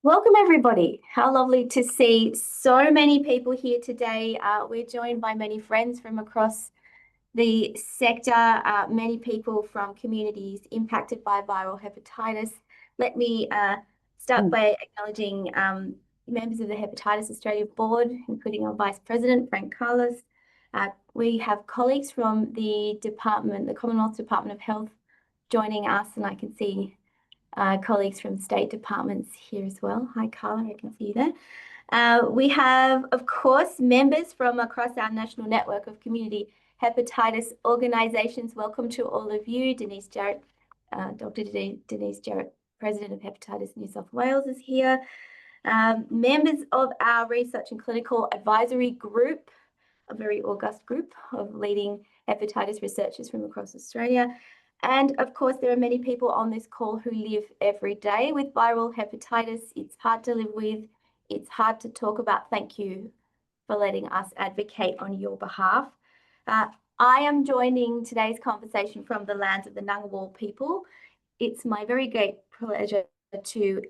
Welcome, everybody. How lovely to see so many people here today. We're joined by many friends from across the sector, many people from communities impacted by viral hepatitis. Let me start by acknowledging members of the Hepatitis Australia Board, including our Vice President, Frank Carlos. We have colleagues from the department, the Commonwealth Department of Health, joining us, and I can see colleagues from state departments here as well. Hi, Carla, I can see you there. We have, of course, members from across our national network of community hepatitis organisations. Welcome to all of you. Denise Jarrett, Dr. Denise Jarrett, President of Hepatitis New South Wales, is here. Members of our Research and Clinical Advisory Group, a very august group of leading hepatitis researchers from across Australia. And of course, there are many people on this call who live every day with viral hepatitis. It's hard to live with. It's hard to talk about. Thank you for letting us advocate on your behalf. I am joining today's conversation from the lands of the Ngunnawal people. It's my very great pleasure to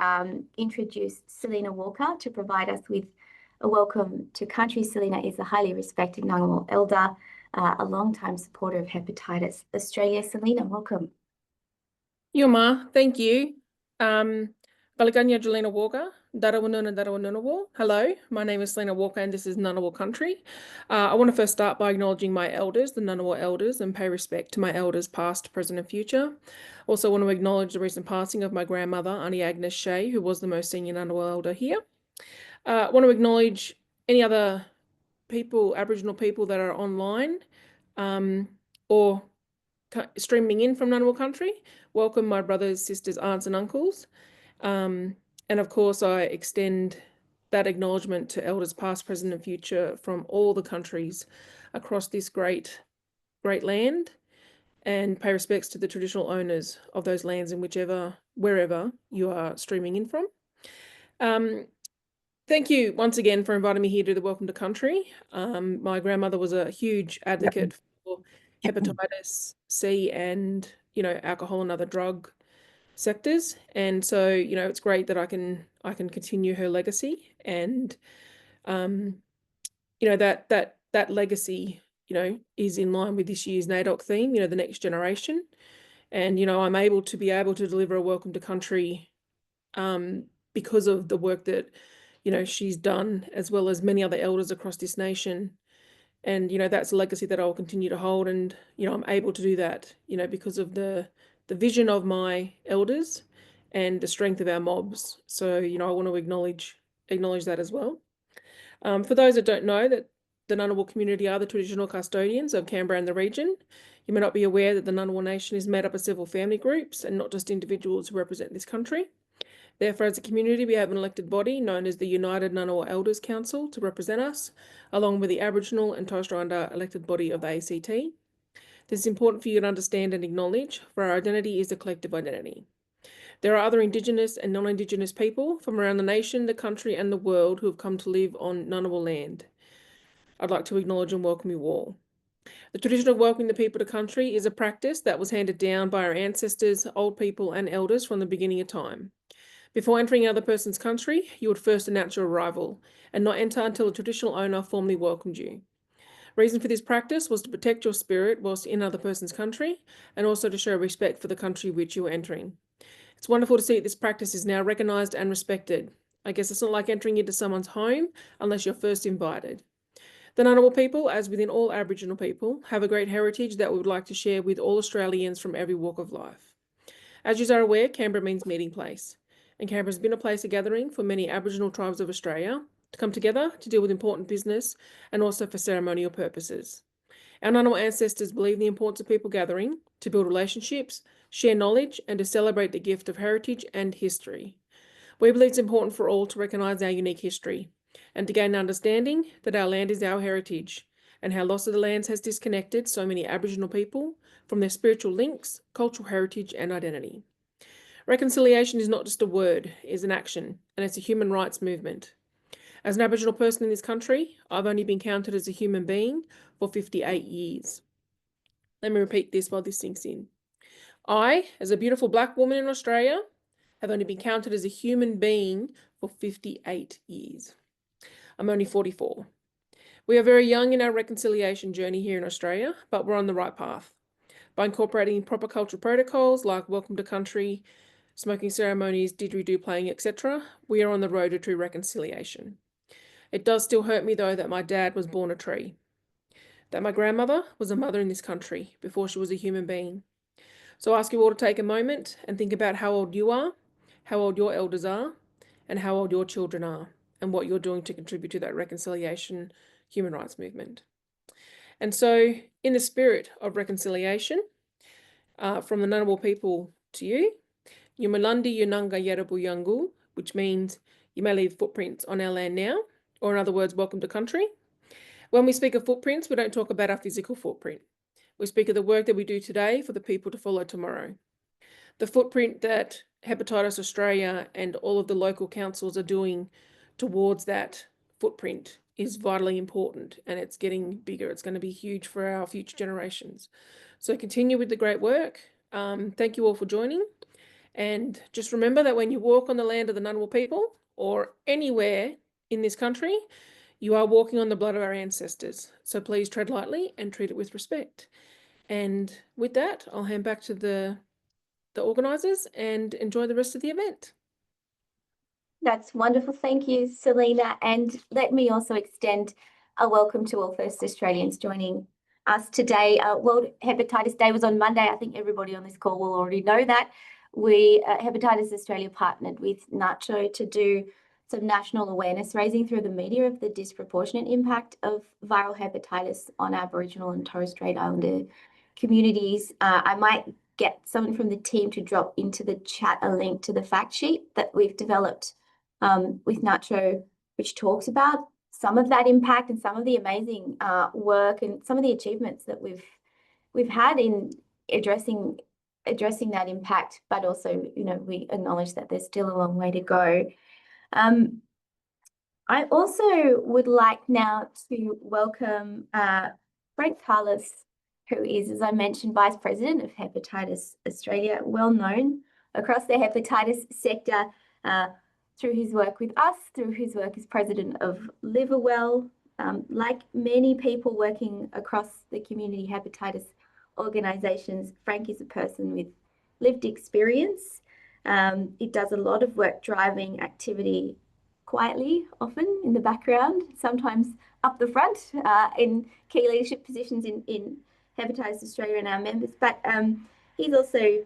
introduce Selena Walker to provide us with a welcome to country. Selena is a highly respected Ngunnawal elder, a long-time supporter of Hepatitis Australia. Selena, welcome. Yuma, thank you. Balaganya Jelena Walker, Darawanuna. Hello, my name is Selena Walker and this is Ngunnawal country. I want to first start by acknowledging my elders, the Ngunnawal elders, and pay respect to my elders past, present and future. Also want to acknowledge the recent passing of my grandmother, Auntie Agnes Shea, who was the most senior Ngunnawal elder here. I want to acknowledge any other people, Aboriginal people that are online or streaming in from Ngunnawal country. Welcome my brothers, sisters, aunts and uncles. And of course, I extend that acknowledgement to elders past, present and future from all the countries across this great land, and pay respects to the traditional owners of those lands in wherever you are streaming in from. Thank you once again for inviting me here to the Welcome to Country. My grandmother was a huge advocate for hepatitis C and, alcohol and other drug sectors. And so, it's great that I can continue her legacy and, that legacy, is in line with this year's NAIDOC theme, the next generation. And, I'm able to deliver a Welcome to Country because of the work that, she's done, as well as many other elders across this nation. And, that's a legacy that I'll continue to hold. And, I'm able to do that, because of the vision of my elders and the strength of our mobs. So, I want to acknowledge that as well. For those that don't know, that the Ngunnawal community are the traditional custodians of Canberra and the region. You may not be aware that the Ngunnawal Nation is made up of several family groups and not just individuals who represent this country. Therefore, as a community, we have an elected body known as the United Ngunnawal Elders Council to represent us, along with the Aboriginal and Torres Strait Islander elected body of the ACT. This is important for you to understand and acknowledge, for our identity is a collective identity. There are other Indigenous and non-Indigenous people from around the nation, the country and the world who have come to live on Ngunnawal land. I'd like to acknowledge and welcome you all. The tradition of welcoming the people to country is a practice that was handed down by our ancestors, old people and elders from the beginning of time. Before entering another person's country, you would first announce your arrival and not enter until the traditional owner formally welcomed you. Reason for this practice was to protect your spirit whilst in another person's country and also to show respect for the country which you are entering. It's wonderful to see that this practice is now recognised and respected. I guess it's not like entering into someone's home unless you're first invited. The Ngunnawal people, as within all Aboriginal people, have a great heritage that we would like to share with all Australians from every walk of life. As you are aware, Canberra means meeting place. And Canberra has been a place of gathering for many Aboriginal tribes of Australia to come together to deal with important business and also for ceremonial purposes. Our Ngunnawal ancestors believe in the importance of people gathering to build relationships, share knowledge, and to celebrate the gift of heritage and history. We believe it's important for all to recognise our unique history and to gain an understanding that our land is our heritage and how loss of the lands has disconnected so many Aboriginal people from their spiritual links, cultural heritage, and identity. Reconciliation is not just a word, it is an action, and it's a human rights movement. As an Aboriginal person in this country, I've only been counted as a human being for 58 years. Let me repeat this while this sinks in. I, as a beautiful Black woman in Australia, have only been counted as a human being for 58 years. I'm only 44. We are very young in our reconciliation journey here in Australia, but we're on the right path. By incorporating proper cultural protocols like welcome to country, smoking ceremonies, didgeridoo playing, etc., we are on the road to true reconciliation. It does still hurt me, though, that my dad was born a tree, that my grandmother was a mother in this country before she was a human being. So I ask you all to take a moment and think about how old you are, how old your elders are, and how old your children are, and what you're doing to contribute to that reconciliation human rights movement. And so, in the spirit of reconciliation, from the Ngunnawal people to you, Yumalandi Yunanga Yarabu Yangu, which means you may leave footprints on our land now, or in other words, welcome to country. When we speak of footprints, we don't talk about our physical footprint. We speak of the work that we do today for the people to follow tomorrow. The footprint that Hepatitis Australia and all of the local councils are doing towards that footprint is vitally important, and it's getting bigger. It's going to be huge for our future generations. So continue with the great work. Thank you all for joining. And just remember that when you walk on the land of the Ngunnawal people or anywhere in this country, you are walking on the blood of our ancestors. So please tread lightly and treat it with respect. And with that, I'll hand back to the organisers and enjoy the rest of the event. That's wonderful. Thank you, Selena. And let me also extend a welcome to all First Australians joining us today. World Hepatitis Day was on Monday. I think everybody on this call will already know that. We, Hepatitis Australia, partnered with NACCHO to do some national awareness raising through the media of the disproportionate impact of viral hepatitis on Aboriginal and Torres Strait Islander communities. I might get someone from the team to drop into the chat a link to the fact sheet that we've developed with NACCHO, which talks about some of that impact and some of the amazing work and some of the achievements that we've had in addressing that impact, but also, we acknowledge that there's still a long way to go. I also would like now to welcome Frank Carlos, who is, as I mentioned, Vice President of Hepatitis Australia, well known across the hepatitis sector through his work with us, through his work as President of Liverwell. Like many people working across the community hepatitis organisations, Frank is a person with lived experience. He does a lot of work driving activity quietly, often in the background, sometimes up the front in key leadership positions in Hepatitis Australia and our members. But he's also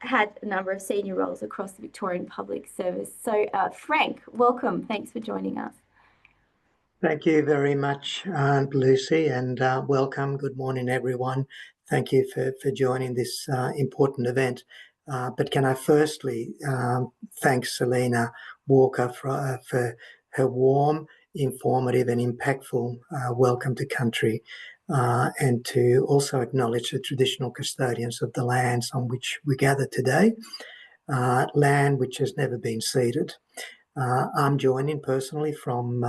had a number of senior roles across the Victorian Public Service. So Frank, welcome. Thanks for joining us. Thank you very much, Aunt Lucy, and welcome. Good morning, everyone. Thank you for joining this important event. But can I firstly thank Selena Walker for her warm, informative and impactful welcome to country, and to also acknowledge the traditional custodians of the lands on which we gather today, land which has never been ceded. I'm joining personally from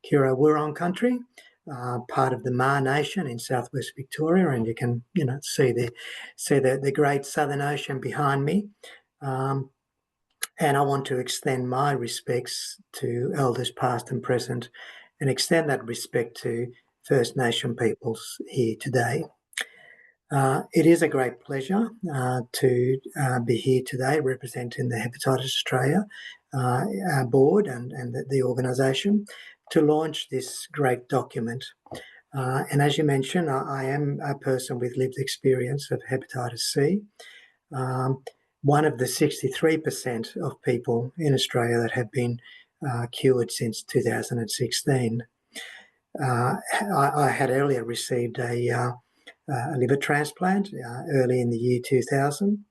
Kira Wurrung country, part of the Maar Nation in southwest Victoria, and you can see the great Southern Ocean behind me. And I want to extend my respects to elders past and present, and extend that respect to First Nation peoples here today. It is a great pleasure to be here today representing the Hepatitis Australia board and the organisation to launch this great document. And as you mentioned, I am a person with lived experience of hepatitis C. One of the 63% of people in Australia that have been cured since 2016. I had earlier received a liver transplant early in the year 2000.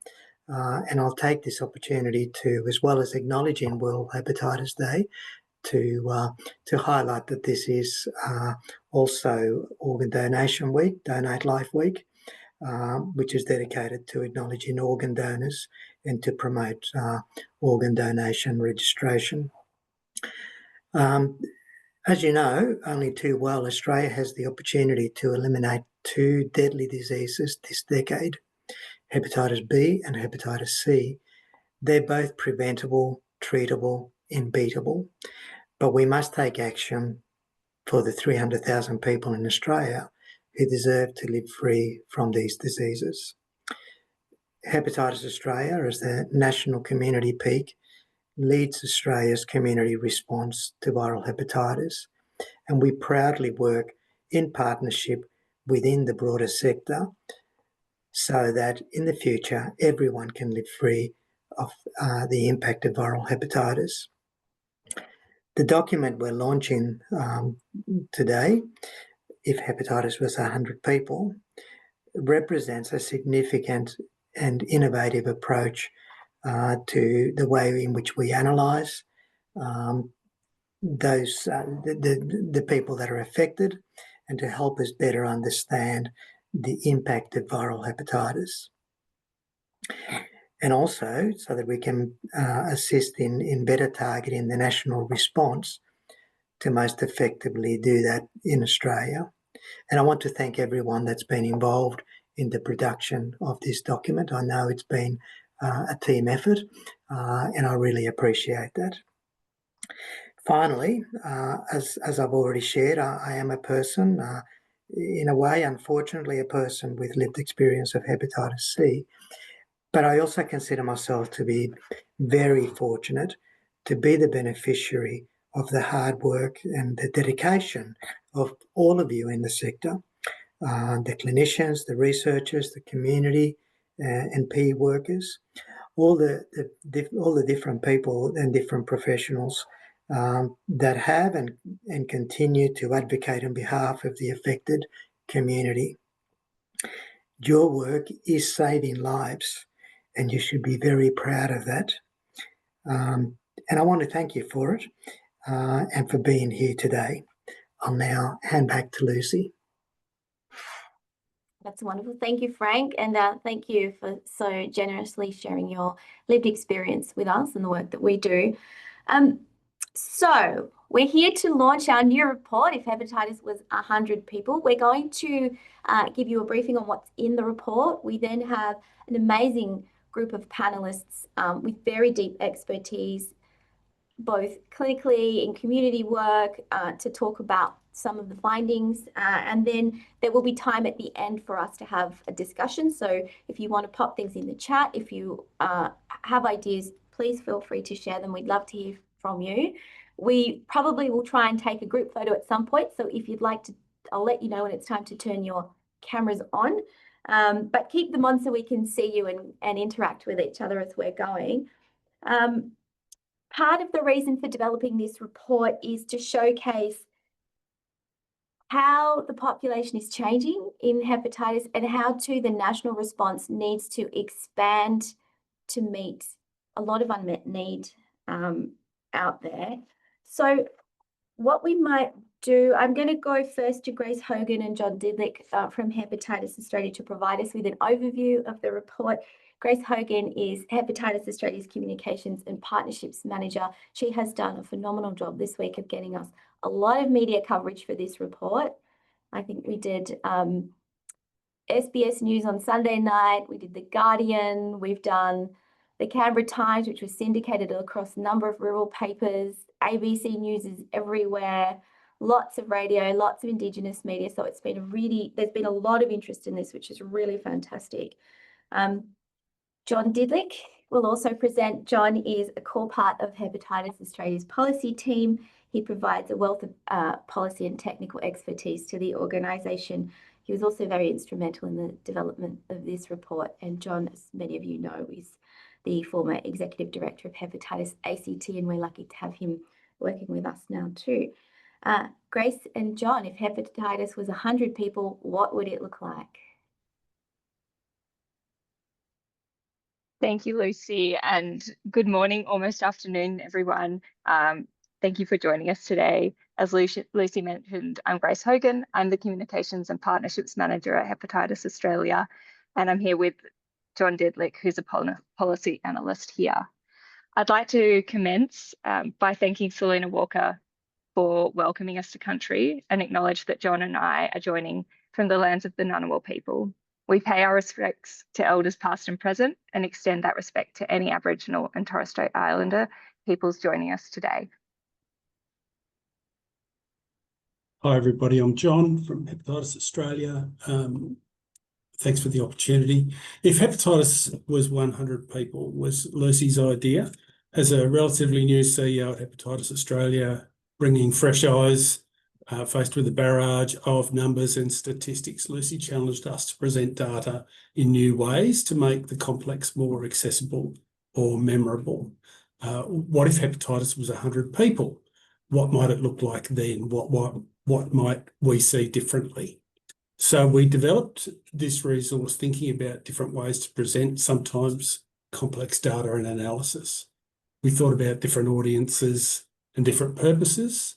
And I'll take this opportunity to, as well as acknowledging World Hepatitis Day, to highlight that this is also Organ Donation Week, Donate Life Week, which is dedicated to acknowledging organ donors and to promote organ donation registration. As you know, only too well, Australia has the opportunity to eliminate two deadly diseases this decade, hepatitis B and hepatitis C. They're both preventable, treatable, unbeatable, but we must take action for the 300,000 people in Australia who deserve to live free from these diseases. Hepatitis Australia, as the national community peak, leads Australia's community response to viral hepatitis, and we proudly work in partnership within the broader sector so that in the future everyone can live free of the impact of viral hepatitis. The document we're launching today, If Hepatitis Was 100 People, represents a significant and innovative approach to the way in which we analyse the people that are affected, and to help us better understand the impact of viral hepatitis. And also so that we can assist in better targeting the national response to most effectively do that in Australia. And I want to thank everyone that's been involved in the production of this document. I know it's been a team effort, and I really appreciate that. Finally, as I've already shared, I am a person, in a way, unfortunately, a person with lived experience of hepatitis C, but I also consider myself to be very fortunate to be the beneficiary of the hard work and the dedication of all of you in the sector, the clinicians, the researchers, the community, and PE workers, all the different people and different professionals that have and continue to advocate on behalf of the affected community. Your work is saving lives, and you should be very proud of that. And I want to thank you for it and for being here today. I'll now hand back to Lucy. That's wonderful. Thank you, Frank. And thank you for so generously sharing your lived experience with us and the work that we do. So we're here to launch our new report, If Hepatitis Was 100 People. We're going to give you a briefing on what's in the report. We then have an amazing group of panelists with very deep expertise, both clinically in community work, to talk about some of the findings, and then there will be time at the end for us to have a discussion. So if you want to pop things in the chat, if you have ideas, please feel free to share them. We'd love to hear from you. We probably will try and take a group photo at some point, so if you'd like to, I'll let you know when it's time to turn your cameras on, but keep them on so we can see you and interact with each other as we're going. Part of the reason for developing this report is to showcase how the population is changing in hepatitis and how the national response needs to expand to meet a lot of unmet need out there. So what we might do, I'm going to go first to Grace Hogan and John Didlick from Hepatitis Australia to provide us with an overview of the report. Grace Hogan is Hepatitis Australia's Communications and Partnerships Manager. She has done a phenomenal job this week of getting us a lot of media coverage for this report. I think we did SBS News on Sunday night, we did The Guardian, we've done the Canberra Times, which was syndicated across a number of rural papers, ABC News is everywhere, lots of radio, lots of Indigenous media. So it's been there's been a lot of interest in this, which is really fantastic. John Didlick will also present. John is a core part of Hepatitis Australia's policy team. He provides a wealth of policy and technical expertise to the organisation. He was also very instrumental in the development of this report. And John, as many of you know, is the former Executive Director of Hepatitis ACT, and we're lucky to have him working with us now too. Grace and John, if hepatitis was 100 people, what would it look like? Thank you, Lucy, and good morning, almost afternoon, everyone. Thank you for joining us today. As Lucy mentioned, I'm Grace Hogan. I'm the Communications and Partnerships Manager at Hepatitis Australia, and I'm here with John Didlick, who's a policy analyst here. I'd like to commence by thanking Selena Walker for welcoming us to country and acknowledge that John and I are joining from the lands of the Ngunnawal people. We pay our respects to elders past and present and extend that respect to any Aboriginal and Torres Strait Islander people's joining us today. Hi everybody, I'm John from Hepatitis Australia. Thanks for the opportunity. If hepatitis was 100 people, was Lucy's idea. As a relatively new CEO at Hepatitis Australia, bringing fresh eyes, faced with a barrage of numbers and statistics, Lucy challenged us to present data in new ways to make the complex more accessible or memorable. What if hepatitis was 100 people? What might it look like then? What might we see differently? So we developed this resource thinking about different ways to present sometimes complex data and analysis. We thought about different audiences and different purposes,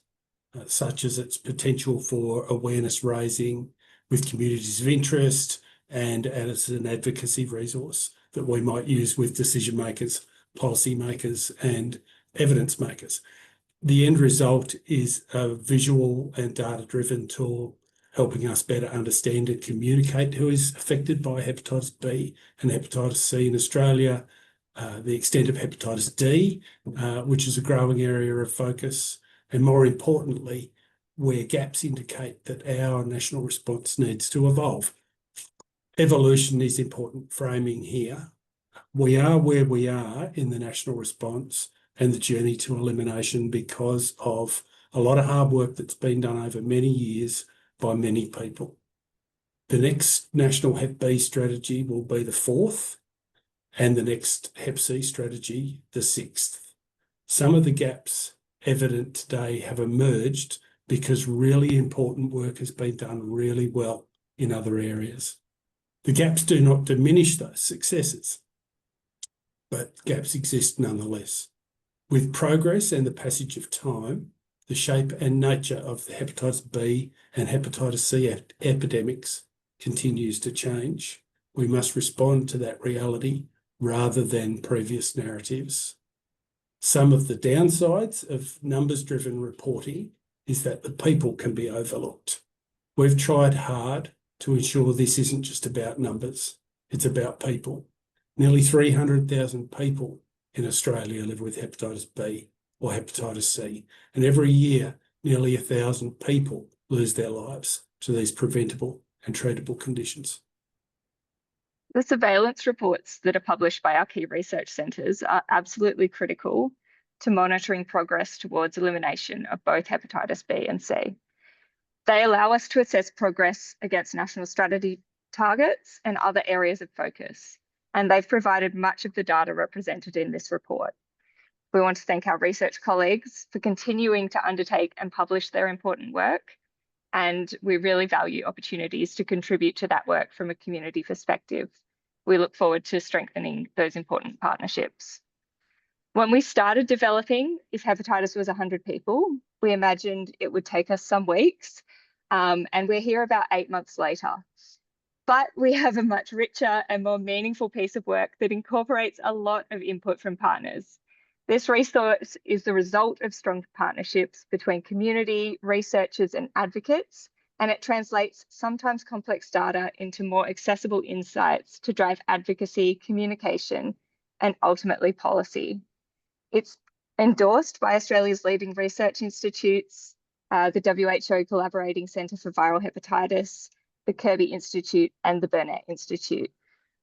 such as its potential for awareness raising with communities of interest and as an advocacy resource that we might use with decision makers, policy makers and evidence makers. The end result is a visual and data-driven tool helping us better understand and communicate who is affected by hepatitis B and hepatitis C in Australia, the extent of hepatitis D, which is a growing area of focus, and more importantly, where gaps indicate that our national response needs to evolve. Evolution is important framing here. We are where we are in the national response and the journey to elimination because of a lot of hard work that's been done over many years by many people. The next national Hep B strategy will be the 4th and the next Hep C strategy the 6th. Some of the gaps evident today have emerged because really important work has been done really well in other areas. The gaps do not diminish those successes, but gaps exist nonetheless. With progress and the passage of time, the shape and nature of the hepatitis B and hepatitis C epidemics continues to change. We must respond to that reality rather than previous narratives. Some of the downsides of numbers-driven reporting is that the people can be overlooked. We've tried hard to ensure this isn't just about numbers, it's about people. Nearly 300,000 people in Australia live with hepatitis B or hepatitis C, and every year nearly 1,000 people lose their lives to these preventable and treatable conditions. The surveillance reports that are published by our key research centres are absolutely critical to monitoring progress towards elimination of both hepatitis B and C. They allow us to assess progress against national strategy targets and other areas of focus, and they've provided much of the data represented in this report. We want to thank our research colleagues for continuing to undertake and publish their important work, and we really value opportunities to contribute to that work from a community perspective. We look forward to strengthening those important partnerships. When we started developing If Hepatitis Was 100 People, we imagined it would take us some weeks, and we're here about 8 months later. But we have a much richer and more meaningful piece of work that incorporates a lot of input from partners. This resource is the result of strong partnerships between community, researchers and advocates, and it translates sometimes complex data into more accessible insights to drive advocacy, communication, and ultimately policy. It's endorsed by Australia's leading research institutes, the WHO Collaborating Centre for Viral Hepatitis, the Kirby Institute and the Burnett Institute.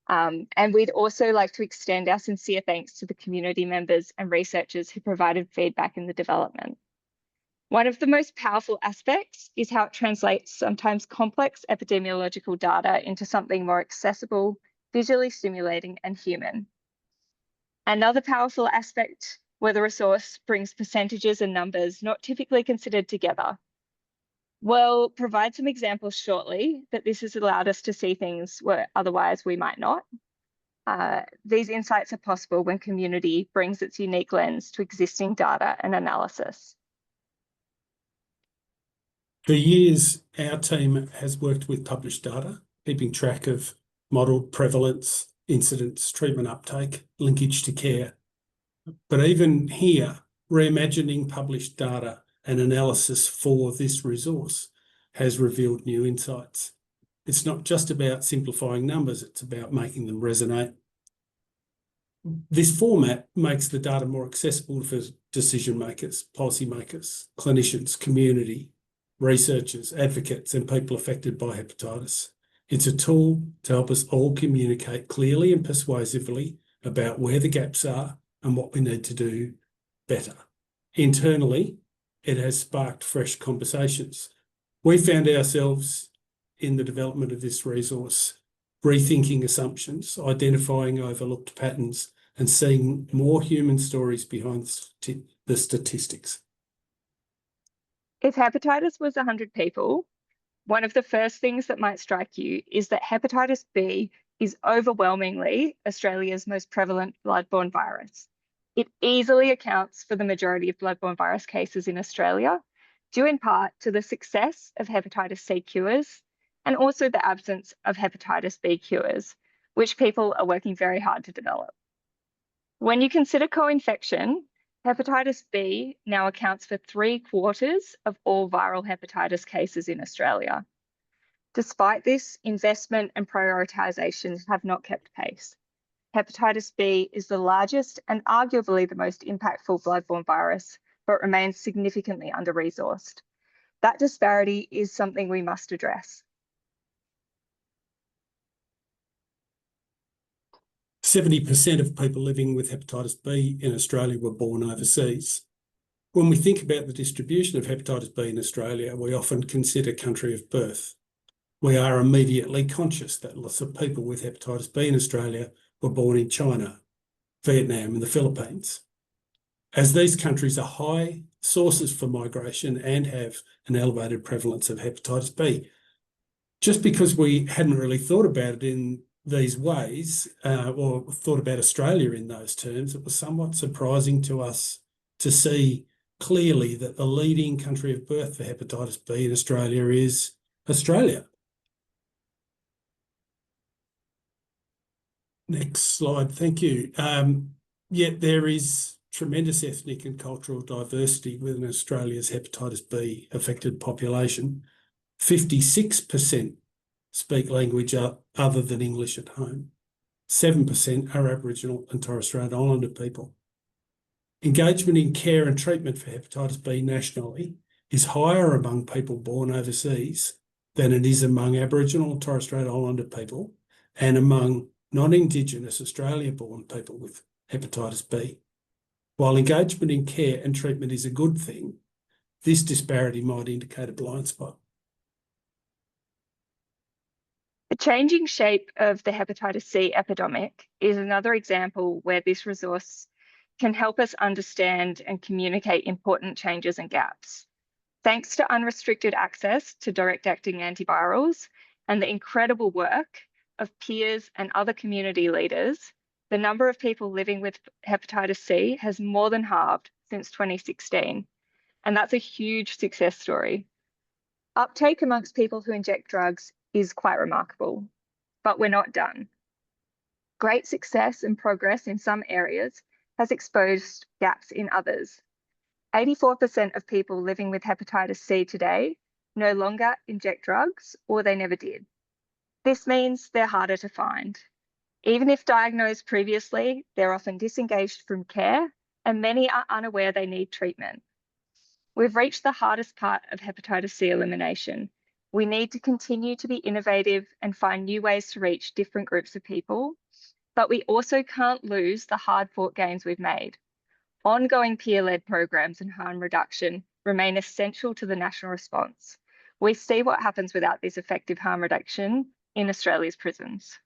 And we'd also like to extend our sincere thanks to the community members and researchers who provided feedback in the development. One of the most powerful aspects is how it translates sometimes complex epidemiological data into something more accessible, visually stimulating and human. Another powerful aspect where the resource brings percentages and numbers not typically considered together. We'll provide some examples shortly, but this has allowed us to see things where otherwise we might not. These insights are possible when community brings its unique lens to existing data and analysis. For years, our team has worked with published data, keeping track of modelled prevalence, incidence, treatment uptake, linkage to care. But even here, reimagining published data and analysis for this resource has revealed new insights. It's not just about simplifying numbers, it's about making them resonate. This format makes the data more accessible for decision makers, policy makers, clinicians, community, researchers, advocates, and people affected by hepatitis. It's a tool to help us all communicate clearly and persuasively about where the gaps are and what we need to do better. Internally, it has sparked fresh conversations. We found ourselves in the development of this resource rethinking assumptions, identifying overlooked patterns, and seeing more human stories behind the statistics. If hepatitis was 100 people, one of the first things that might strike you is that hepatitis B is overwhelmingly Australia's most prevalent bloodborne virus. It easily accounts for the majority of bloodborne virus cases in Australia, due in part to the success of hepatitis C cures and also the absence of hepatitis B cures, which people are working very hard to develop. When you consider co-infection, hepatitis B now accounts for 3/4 of all viral hepatitis cases in Australia. Despite this, investment and prioritisation have not kept pace. Hepatitis B is the largest and arguably the most impactful bloodborne virus, but remains significantly under-resourced. That disparity is something we must address. 70% of people living with hepatitis B in Australia were born overseas. When we think about the distribution of hepatitis B in Australia, we often consider country of birth. We are immediately conscious that lots of people with hepatitis B in Australia were born in China, Vietnam, and the Philippines. As these countries are high sources for migration and have an elevated prevalence of hepatitis B, just because we hadn't really thought about it in these ways, or thought about Australia in those terms, it was somewhat surprising to us to see clearly that the leading country of birth for hepatitis B in Australia is Australia. Next slide, thank you. Yet there is tremendous ethnic and cultural diversity within Australia's hepatitis B affected population. 56% speak language other than English at home. 7% are Aboriginal and Torres Strait Islander people. Engagement in care and treatment for hepatitis B nationally is higher among people born overseas than it is among Aboriginal and Torres Strait Islander people and among non-Indigenous Australia-born people with hepatitis B. While engagement in care and treatment is a good thing, this disparity might indicate a blind spot. The changing shape of the hepatitis C epidemic is another example where this resource can help us understand and communicate important changes and gaps. Thanks to unrestricted access to direct-acting antivirals and the incredible work of peers and other community leaders, the number of people living with hepatitis C has more than halved since 2016, and that's a huge success story. Uptake amongst people who inject drugs is quite remarkable, but we're not done. Great success and progress in some areas has exposed gaps in others. 84% of people living with hepatitis C today no longer inject drugs, or they never did. This means they're harder to find. Even if diagnosed previously, they're often disengaged from care, and many are unaware they need treatment. We've reached the hardest part of hepatitis C elimination. We need to continue to be innovative and find new ways to reach different groups of people, but we also can't lose the hard-fought gains we've made. Ongoing peer-led programs and harm reduction remain essential to the national response. We see what happens without this effective harm reduction in Australia's prisons.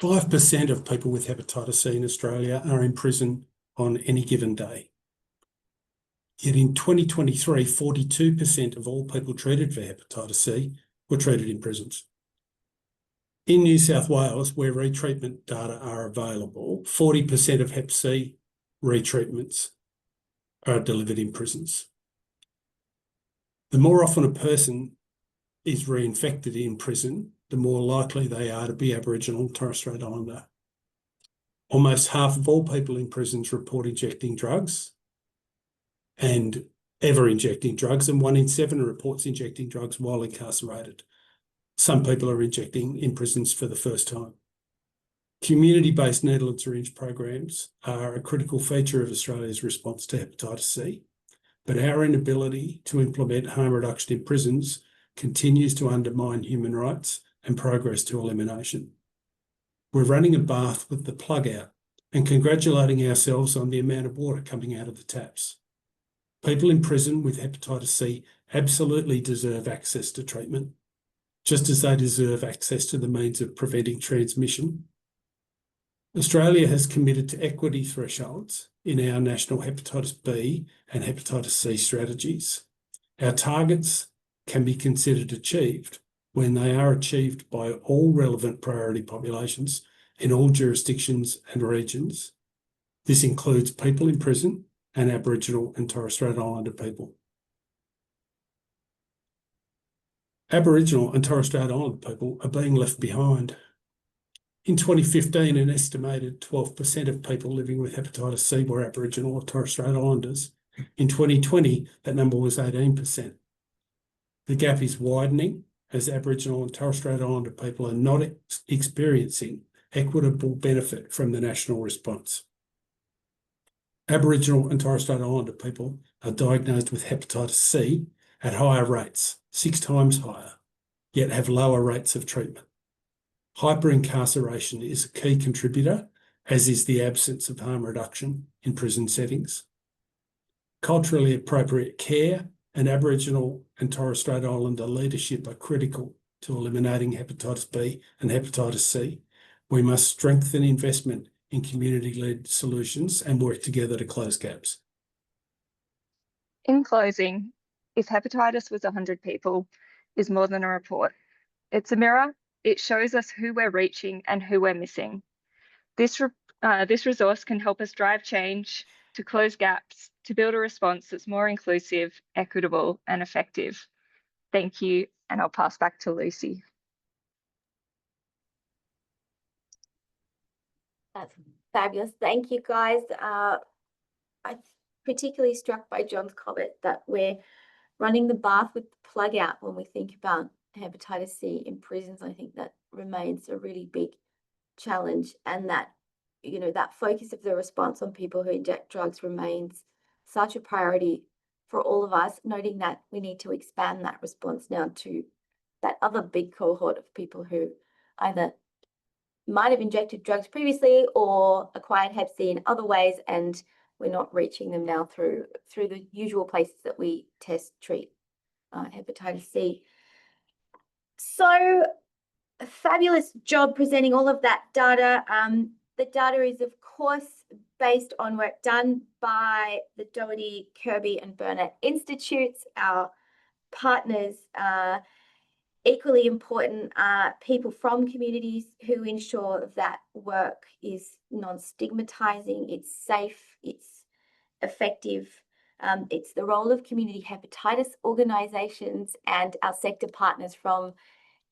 5% of people with hepatitis C in Australia are in prison on any given day. Yet in 2023, 42% of all people treated for hepatitis C were treated in prisons. In New South Wales, where retreatment data are available, 40% of Hep C retreatments are delivered in prisons. The more often a person is reinfected in prison, the more likely they are to be Aboriginal and Torres Strait Islander. Almost half of all people in prisons report injecting drugs and ever injecting drugs, and 1 in 7 reports injecting drugs while incarcerated. Some people are injecting in prisons for the first time. Community-based needle and syringe programs are a critical feature of Australia's response to hepatitis C, but our inability to implement harm reduction in prisons continues to undermine human rights and progress to elimination. We're running a bath with the plug out and congratulating ourselves on the amount of water coming out of the taps. People in prison with hepatitis C absolutely deserve access to treatment, just as they deserve access to the means of preventing transmission. Australia has committed to equity thresholds in our national hepatitis B and hepatitis C strategies. Our targets can be considered achieved when they are achieved by all relevant priority populations in all jurisdictions and regions. This includes people in prison and Aboriginal and Torres Strait Islander people. Aboriginal and Torres Strait Islander people are being left behind. In 2015, an estimated 12% of people living with hepatitis C were Aboriginal or Torres Strait Islanders. In 2020, that number was 18%. The gap is widening as Aboriginal and Torres Strait Islander people are not experiencing equitable benefit from the national response. Aboriginal and Torres Strait Islander people are diagnosed with hepatitis C at higher rates, 6 times higher, yet have lower rates of treatment. Hyperincarceration is a key contributor, as is the absence of harm reduction in prison settings. Culturally appropriate care and Aboriginal and Torres Strait Islander leadership are critical to eliminating hepatitis B and hepatitis C. We must strengthen investment in community-led solutions and work together to close gaps. In closing, if hepatitis was 100 people, is more than a report. It's a mirror. It shows us who we're reaching and who we're missing. This resource can help us drive change, to close gaps, to build a response that's more inclusive, equitable, and effective. Thank you, and I'll pass back to Lucy. That's fabulous. Thank you, guys. I'm particularly struck by John's comment that we're running the bath with the plug out when we think about hepatitis C in prisons. I think that remains a really big challenge, and that, you know, that focus of the response on people who inject drugs remains such a priority for all of us, noting that we need to expand that response now to that other big cohort of people who either might have injected drugs previously or acquired hep C in other ways, and we're not reaching them now through the usual places that we test, treat hepatitis C. So a fabulous job presenting all of that data. The data is, of course, based on work done by the Doherty, Kirby and Burnett Institutes. Our partners are equally important, people from communities who ensure that work is non-stigmatizing, it's safe, it's effective. It's the role of community hepatitis organizations and our sector partners from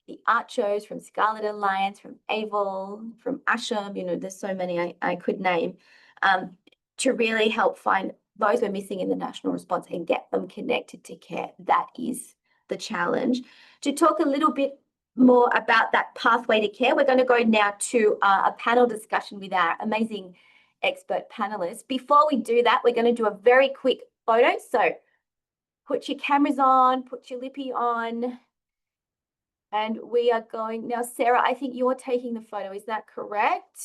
the art shows, from Scarlet Alliance, from AVOL, from ASHAM, you know, there's so many I could name, to really help find those we're missing in the national response and get them connected to care. That is the challenge. To talk a little bit more about that pathway to care, we're going to go now to a panel discussion with our amazing expert panelists. Before we do that, we're going to do a very quick photo. So put your cameras on, put your lippy on, and we are going now. Sarah, I think you're taking the photo. Is that correct?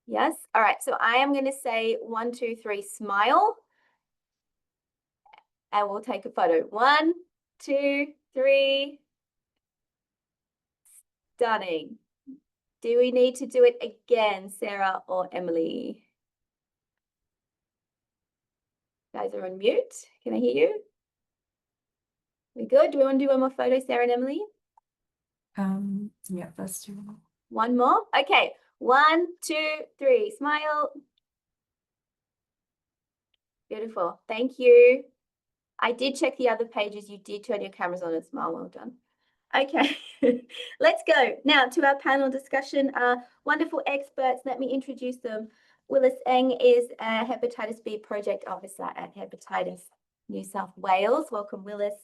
Yes. All right. So I am going to say 1, 2, 3, smile. And we'll take a photo. 1, 2, 3. Stunning. Do we need to do it again, Sarah or Emily? You guys are on mute. Can I hear you? We good? Do we want to do one more photo, Sarah and Emily? Yeah, let's do one. One more? Okay. 1, 2, 3. Smile. Beautiful. Thank you. I did check the other pages. You did turn your cameras on and smile. Well done. Okay, let's go now to our panel discussion. Wonderful experts. Let me introduce them. Willis Eng is a Hepatitis B Project Officer at Hepatitis New South Wales. Welcome, Willis.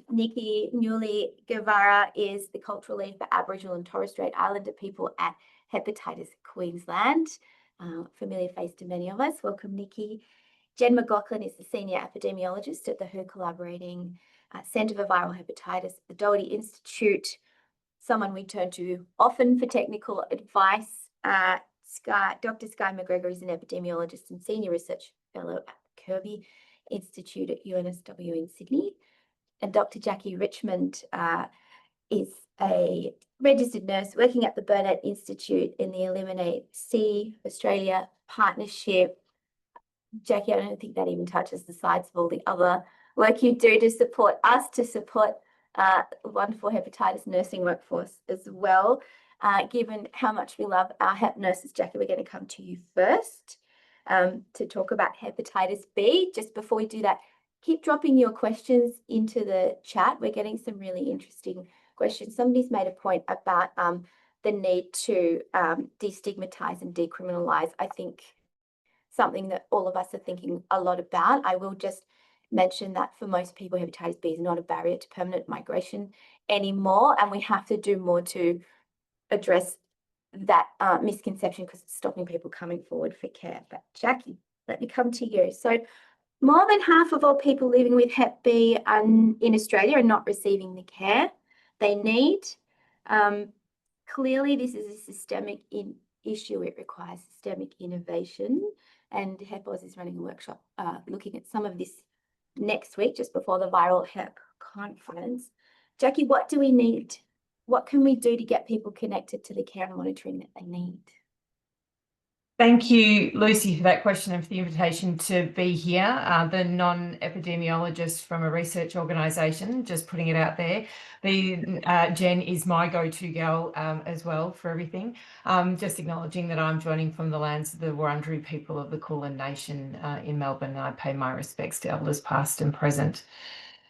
Nikki Newley Guevara is the cultural lead for Aboriginal and Torres Strait Islander people at Hepatitis Queensland. Familiar face to many of us. Welcome, Nikki. Jen McLaughlin is the senior epidemiologist at the WHO Collaborating Centre for Viral Hepatitis, the Doherty Institute, someone we turn to often for technical advice. Dr. Sky McGregor is an epidemiologist and senior research fellow at the Kirby Institute at UNSW in Sydney. And Dr. Jackie Richmond is a registered nurse working at the Burnett Institute in the Eliminate C Australia partnership. Jackie, I don't think that even touches the sides of all the other work you do to support us, to support the wonderful hepatitis nursing workforce as well. Given how much we love our Hep nurses, Jackie, we're going to come to you first to talk about hepatitis B. Just before we do that, keep dropping your questions into the chat. We're getting some really interesting questions. Somebody's made a point about the need to destigmatize and decriminalize. I think something that all of us are thinking a lot about. I will just mention that for most people, hepatitis B is not a barrier to permanent migration anymore, and we have to do more to address that misconception because it's stopping people coming forward for care. But Jackie, let me come to you. So more than half of all people living with Hep B in Australia are not receiving the care they need. Clearly, this is a systemic issue. It requires systemic innovation. And HepAus is running a workshop looking at some of this next week, just before the Viral Hep conference. Jackie, what do we need? What can we do to get people connected to the care and monitoring that they need? Thank you, Lucy, for that question and for the invitation to be here. The non-epidemiologist from a research organisation, just putting it out there. Jen is my go-to girl as well for everything. Just acknowledging that I'm joining from the lands of the Wurundjeri people of the Kulin Nation in Melbourne, and I pay my respects to elders past and present.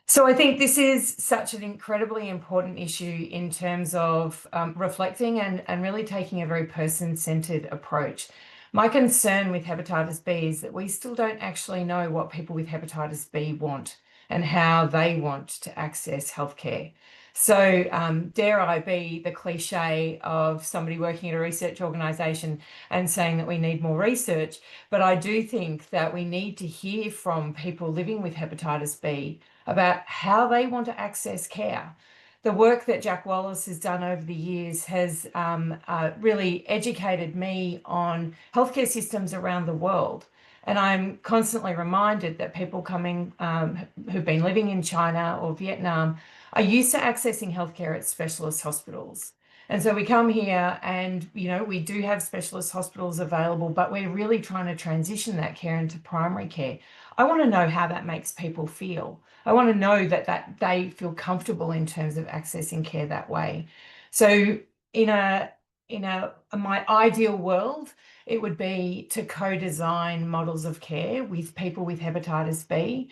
So I think this is such an incredibly important issue in terms of reflecting and really taking a very person-centred approach. My concern with hepatitis B is that we still don't actually know what people with hepatitis B want and how they want to access healthcare. So dare I be the cliche of somebody working at a research organisation and saying that we need more research, but I do think that we need to hear from people living with hepatitis B about how they want to access care. The work that Jack Wallace has done over the years has really educated me on healthcare systems around the world. And I'm constantly reminded that people coming who've been living in China or Vietnam are used to accessing healthcare at specialist hospitals. And so we come here and, you know, we do have specialist hospitals available, but we're really trying to transition that care into primary care. I want to know how that makes people feel. I want to know that they feel comfortable in terms of accessing care that way. So in my ideal world, it would be to co-design models of care with people with hepatitis B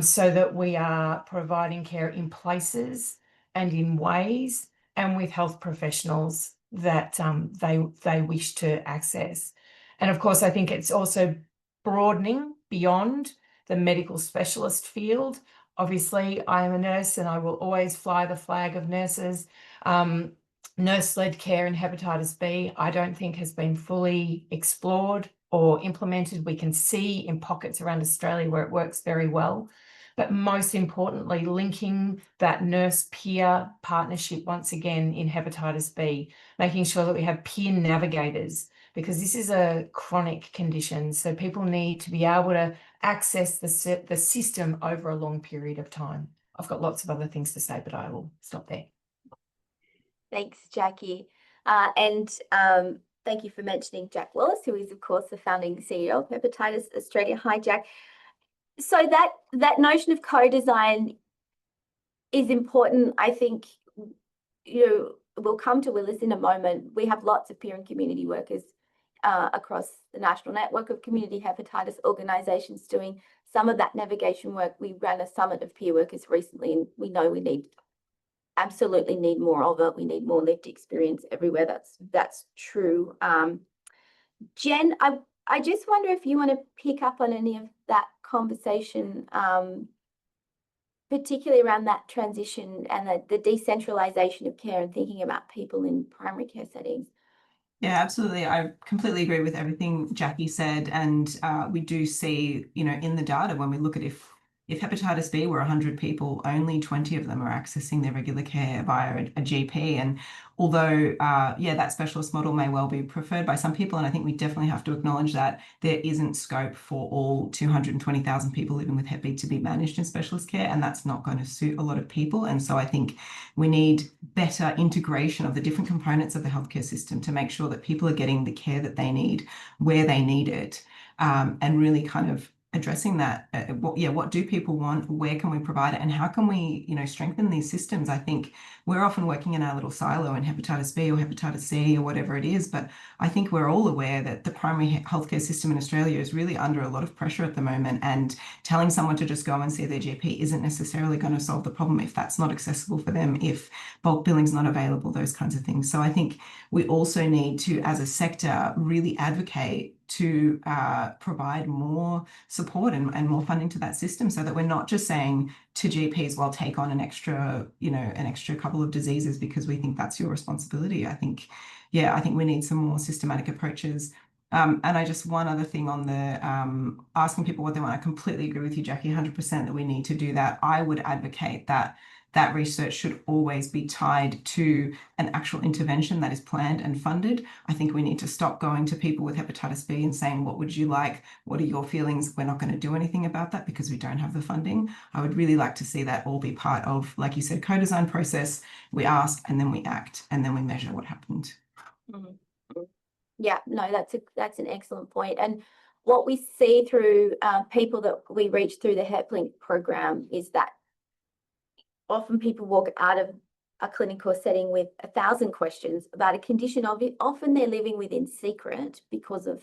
so that we are providing care in places and in ways and with health professionals that they wish to access. And of course, I think it's also broadening beyond the medical specialist field. Obviously, I am a nurse and I will always fly the flag of nurses. Nurse-led care in hepatitis B, I don't think has been fully explored or implemented. We can see in pockets around Australia where it works very well. But most importantly, linking that nurse-peer partnership once again in hepatitis B, making sure that we have peer navigators, because this is a chronic condition. So people need to be able to access the system over a long period of time. I've got lots of other things to say, but I will stop there. Thanks, Jackie. And thank you for mentioning Jack Wallace, who is, of course, the founding CEO of Hepatitis Australia. Hi, Jack. So that notion of co-design is important. I think, we'll come to Willis in a moment. We have lots of peer and community workers across the national network of community hepatitis organisations doing some of that navigation work. We ran a summit of peer workers recently, and we know we absolutely need more of it. We need more lived experience everywhere. That's true. Jen, I just wonder if you want to pick up on any of that conversation particularly around that transition and the decentralization of care and thinking about people in primary care settings. Yeah, absolutely. I completely agree with everything Jackie said. And we do see, in the data when we look at if hepatitis B were 100 people, only 20 of them are accessing their regular care via a GP. And although, that specialist model may well be preferred by some people, and I think we definitely have to acknowledge that there isn't scope for all 220,000 people living with Hep B to be managed in specialist care, and that's not going to suit a lot of people. And so I think we need better integration of the different components of the healthcare system to make sure that people are getting the care that they need, where they need it, and really kind of addressing that. What do people want? Where can we provide it? And how can we, strengthen these systems? I think we're often working in our little silo in hepatitis B or hepatitis C or whatever it is, but I think we're all aware that the primary healthcare system in Australia is really under a lot of pressure at the moment, and telling someone to just go and see their GP isn't necessarily going to solve the problem if that's not accessible for them, if bulk billing is not available, those kinds of things. So I think we also need to, as a sector, really advocate to provide more support and more funding to that system, so that we're not just saying to GPs, well, take on an extra couple of diseases because we think that's your responsibility. I think we need some more systematic approaches. And I just, one other thing on the asking people what they want, I completely agree with you, Jackie, 100% that we need to do that. I would advocate that research should always be tied to an actual intervention that is planned and funded. I think we need to stop going to people with hepatitis B and saying, what would you like? What are your feelings? We're not going to do anything about that because we don't have the funding. I would really like to see that all be part of, like you said, co-design process. We ask and then we act and then we measure what happened. Mm-hmm. Yeah, no, that's an excellent point. And what we see through people that we reach through the HepLink program is that often people walk out of a clinical setting with 1,000 questions about a condition of it. Often they're living within secret because of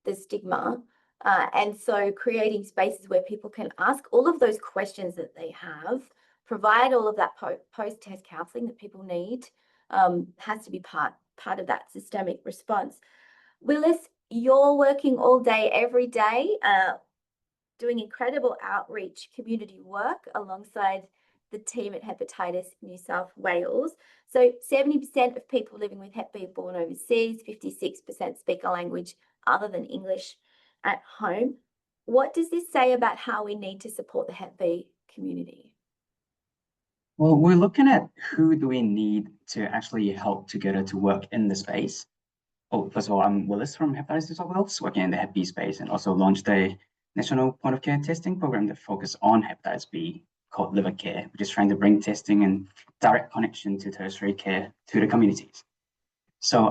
the stigma. And so creating spaces where people can ask all of those questions that they have, provide all of that post-test counselling that people need, has to be part of that systemic response. Willis, you're working all day, every day, doing incredible outreach community work alongside the team at Hepatitis New South Wales. So 70% of people living with Hep B born overseas, 56% speak a language other than English at home. What does this say about how we need to support the Hep B community? Well, we're looking at who do we need to actually help together to work in the space. Oh, first of all, I'm Willis from Hepatitis New South Wales, working in the Hep B space, and also launched a national point of care testing program that focuses on hepatitis B called Liver Care, which is trying to bring testing and direct connection to tertiary care to the communities. So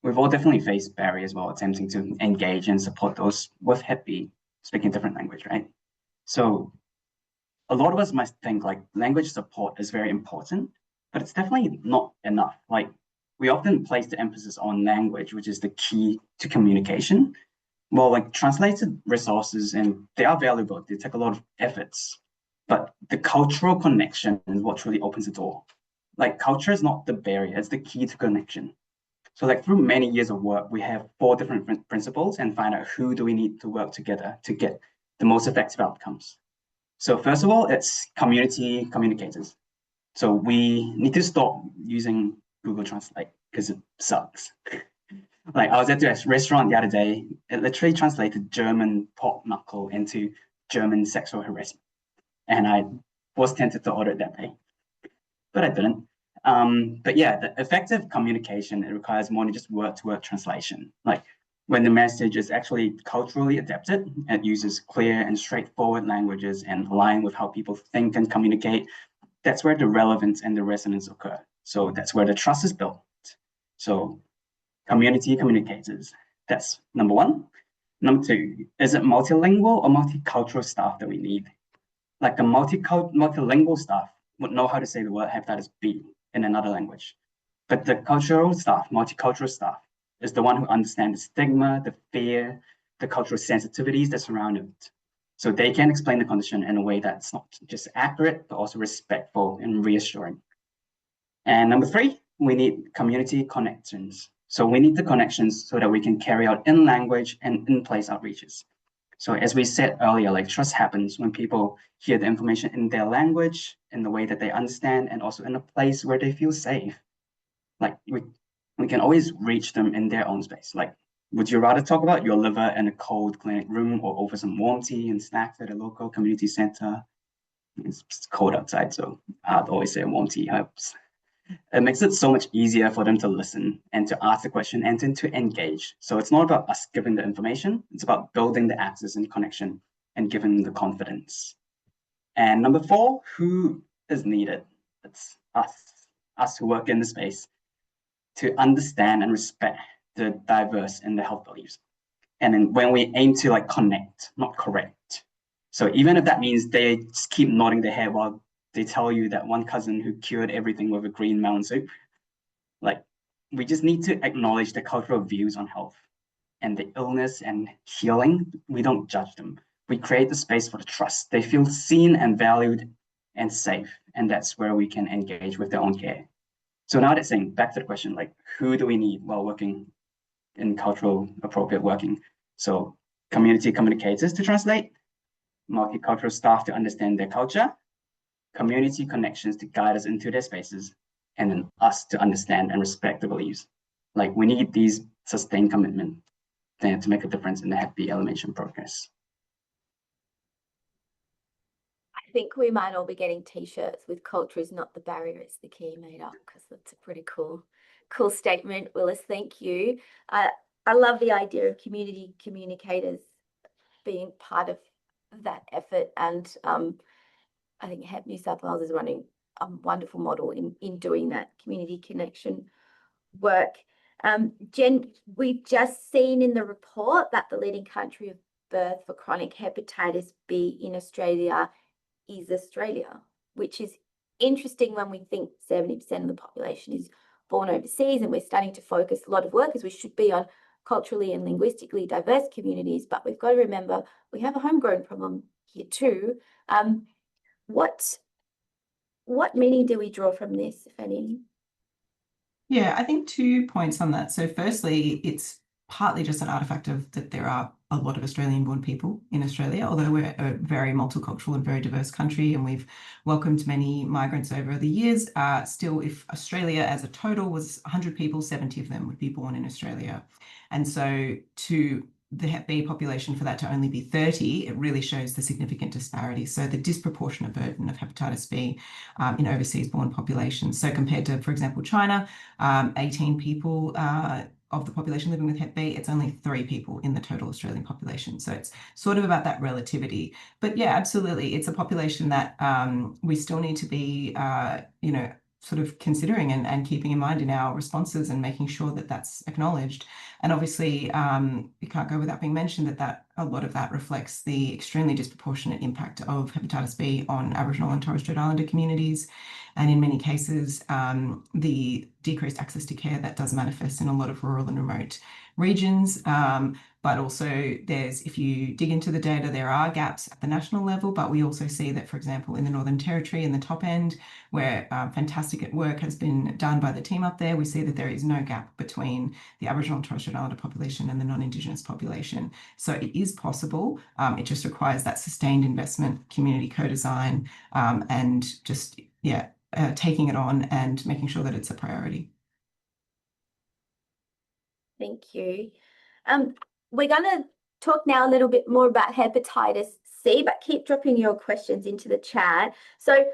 we've all definitely faced barriers while attempting to engage and support those with Hep B speaking a different language, right? So a lot of us might think like language support is very important, but it's definitely not enough. Like we often place the emphasis on language, which is the key to communication. Well, like translated resources, and they are valuable, they take a lot of efforts, but the cultural connection is what really opens the door. Like culture is not the barrier, it's the key to connection. So like through many years of work, we have 4 different principles and find out who do we need to work together to get the most effective outcomes. So first of all, it's community communicators. So we need to stop using Google Translate because it sucks. Like I was at a restaurant the other day, it literally translated German pork knuckle into German sexual harassment. And I was tempted to order it that day, but I didn't. But yeah, the effective communication, it requires more than just word-to-word translation. Like when the message is actually culturally adapted, it uses clear and straightforward languages and align with how people think and communicate. That's where the relevance and the resonance occur. So that's where the trust is built. So community communicators, that's number 1. Number 2, is it multilingual or multicultural staff that we need? Like a multilingual staff would know how to say the word hepatitis B in another language. But the cultural staff, multicultural staff, is the one who understands the stigma, the fear, the cultural sensitivities that surround it. So they can explain the condition in a way that's not just accurate, but also respectful and reassuring. And number 3, we need community connections. So we need the connections so that we can carry out in-language and in-place outreaches. So as we said earlier, like trust happens when people hear the information in their language, in the way that they understand, and also in a place where they feel safe. Like we can always reach them in their own space. Like, would you rather talk about your liver in a cold clinic room or over some warm tea and snacks at a local community center? It's cold outside, so I'd always say warm tea helps. It makes it so much easier for them to listen and to ask the question and then to engage. So it's not about us giving the information, it's about building the access and connection and giving them the confidence. And number 4, who is needed? It's us who work in the space, to understand and respect the diverse in the health beliefs. And then when we aim to like connect, not correct. So even if that means they just keep nodding their head while they tell you that one cousin who cured everything with a green melon soup, like we just need to acknowledge the cultural views on health and the illness and healing. We don't judge them. We create the space for the trust. They feel seen and valued and safe. And that's where we can engage with their own care. So now that's saying back to the question, like who do we need while working in cultural appropriate working? So community communicators to translate, multicultural staff to understand their culture, community connections to guide us into their spaces, and then us to understand and respect the beliefs. Like we need these sustained commitment to make a difference in the happy elevation progress. I think we might all be getting t-shirts with "culture is not the barrier, it's the key" made up, because that's a pretty cool statement. Willis, thank you. I love the idea of community communicators being part of that effort, and I think HEP New South Wales is running a wonderful model in doing that community connection work. Jen, we've just seen in the report that the leading country of birth for chronic hepatitis B in Australia is Australia, which is interesting when we think 70% of the population is born overseas, and we're starting to focus a lot of work, as we should be, on culturally and linguistically diverse communities. But we've got to remember we have a homegrown problem here too. What meaning do we draw from this, if any? Yeah, I think 2 points on that. So firstly, it's partly just an artifact of that there are a lot of Australian-born people in Australia, although we're a very multicultural and very diverse country, and we've welcomed many migrants over the years. Still, if Australia as a total was 100 people, 70 of them would be born in Australia. And so to the Hep B population, for that to only be 30, it really shows the significant disparity. So the disproportionate burden of hepatitis B in overseas born populations. So compared to, for example, China, 18 people of the population living with Hep B, it's only 3 people in the total Australian population. So it's sort of about that relativity. But yeah, absolutely, it's a population that we still need to be, sort of considering and keeping in mind in our responses, and making sure that that's acknowledged. And obviously, it can't go without being mentioned that a lot of that reflects the extremely disproportionate impact of hepatitis B on Aboriginal and Torres Strait Islander communities. And in many cases, the decreased access to care that does manifest in a lot of rural and remote regions. But also if you dig into the data, there are gaps at the national level, but we also see that, for example, in the Northern Territory, in the top end, where fantastic work has been done by the team up there, we see that there is no gap between the Aboriginal and Torres Strait Islander population and the non-Indigenous population. So it is possible. It just requires that sustained investment, community co-design, and just, taking it on and making sure that it's a priority. Thank you. We're going to talk now a little bit more about hepatitis C, but keep dropping your questions into the chat. So,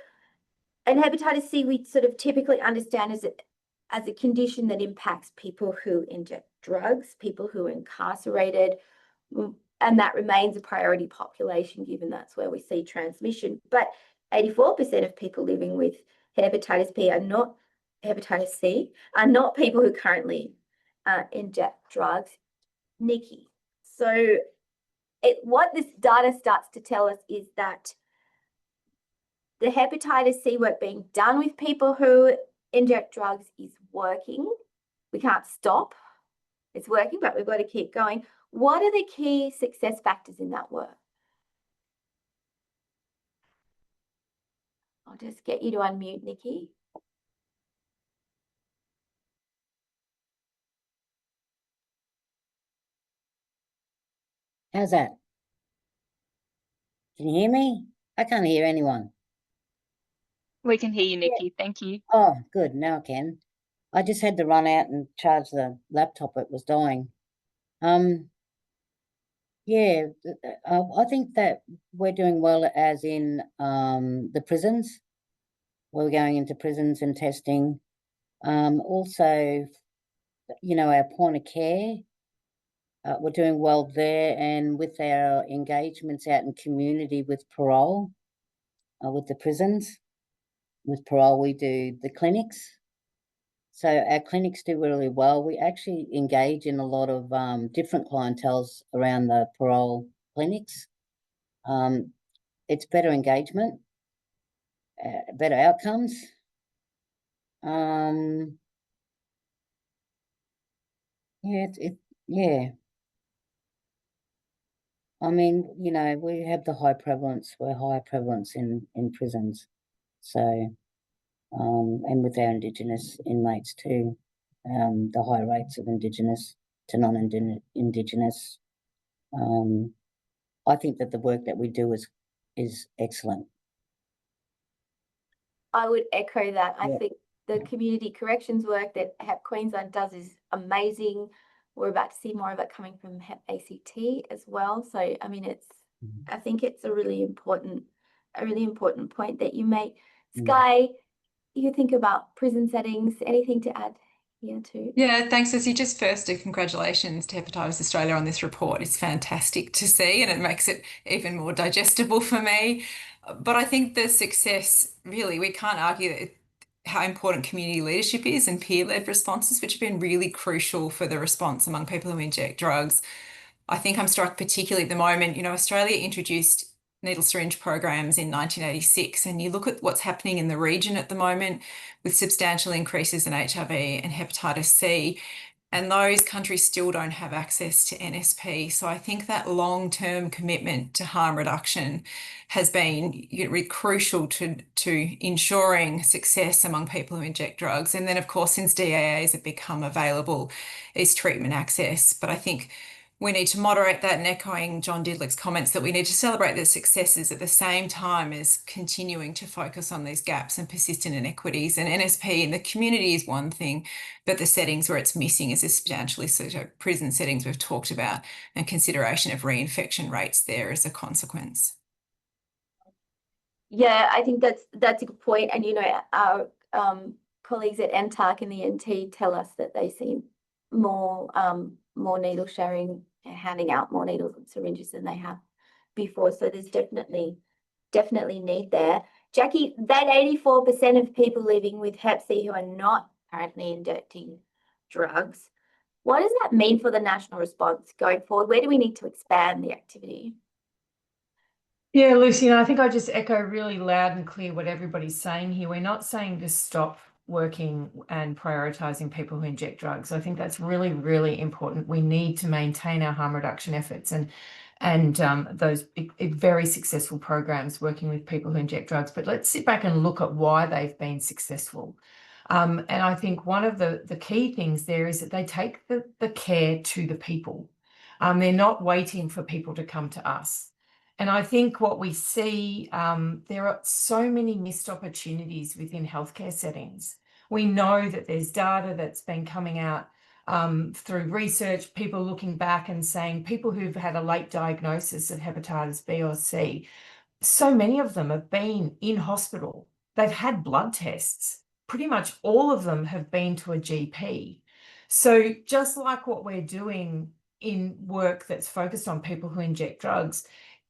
and hepatitis C, we sort of typically understand as a condition that impacts people who inject drugs, people who are incarcerated, and that remains a priority population, given that's where we see transmission. But 84% of people living with hepatitis C are not people who currently inject drugs. Nikki, so what this data starts to tell us is that the hepatitis C work being done with people who inject drugs is working. We can't stop. It's working, but we've got to keep going. What are the key success factors in that work? I'll just get you to unmute, Nikki. How's that? Can you hear me? I can't hear anyone. We can hear you, Nikki. Thank you. Oh, good. Now I can. I just had to run out and charge the laptop. It was dying. Yeah, I think that we're doing well, as in the prisons. We're going into prisons and testing. Also, you know, our point of care, we're doing well there, and with our engagements out in community with parole, with the prisons. With parole, we do the clinics. So our clinics do really well. We actually engage in a lot of different clienteles around the parole clinics. It's better engagement, better outcomes. Yeah. I mean, you know, we have the high prevalence. We're high prevalence in prisons. So, and with our Indigenous inmates too, the high rates of Indigenous to non-Indigenous. I think that the work that we do is excellent. I would echo that. Yeah. I think the community corrections work that HEP Queensland does is amazing. We're about to see more of it coming from HEP ACT as well. So, I mean, I think it's a really important point that you make. Sky, you think about prison settings, anything to add here too? Yeah, thanks, Lucy. Just first, congratulations to Hepatitis Australia on this report. It's fantastic to see, and it makes it even more digestible for me. But I think the success, really, we can't argue how important community leadership is and peer-led responses, which have been really crucial for the response among people who inject drugs. I think I'm struck particularly at the moment, you know, Australia introduced needle syringe programs in 1986, and you look at what's happening in the region at the moment with substantial increases in HIV and hepatitis C, and those countries still don't have access to NSP. So I think that long-term commitment to harm reduction has been really crucial to ensuring success among people who inject drugs. And then, of course, since DAAs have become available, is treatment access. But I think we need to moderate that, and echoing John Didlick's comments that we need to celebrate the successes at the same time as continuing to focus on these gaps and persistent inequities. And NSP in the community is one thing, but the settings where it's missing is substantially, so prison settings we've talked about, and consideration of reinfection rates there as a consequence. Yeah, I think that's a good point. And, you know, our colleagues at NTARC and the NT tell us that they see more needle sharing, handing out more needles and syringes than they have before. So there's definitely need there. Jackie, that 84% of people living with Hep C who are not currently injecting drugs, what does that mean for the national response going forward? Where do we need to expand the activity? Yeah, Lucy, and I think I just echo really loud and clear what everybody's saying here. We're not saying to stop working and prioritising people who inject drugs. I think that's really, really important. We need to maintain our harm reduction efforts and those very successful programs working with people who inject drugs. But let's sit back and look at why they've been successful. And I think one of the key things there is that they take the care to the people. They're not waiting for people to come to us. And I think what we see, there are so many missed opportunities within healthcare settings. We know that there's data that's been coming out through research, people looking back and saying people who've had a late diagnosis of hepatitis B or C, so many of them have been in hospital. They've had blood tests. Pretty much all of them have been to a GP. So just like what we're doing in work that's focused on people who inject drugs,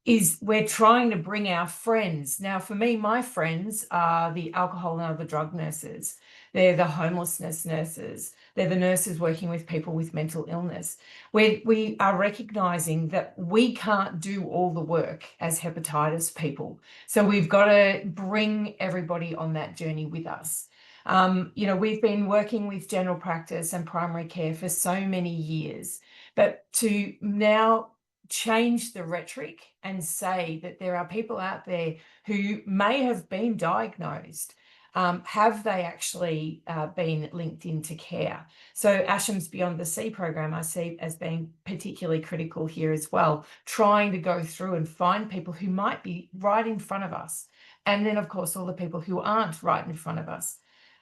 is we're trying to bring our friends. Now, for me, my friends are the alcohol and other drug nurses. They're the homelessness nurses. They're the nurses working with people with mental illness. We are recognising that we can't do all the work as hepatitis people. So we've got to bring everybody on that journey with us. You know, we've been working with general practice and primary care for so many years, but to now change the rhetoric and say that there are people out there who may have been diagnosed have they actually been linked into care? So Asham's Beyond the Sea program I see as being particularly critical here as well, trying to go through and find people who might be right in front of us. And then, of course, all the people who aren't right in front of us.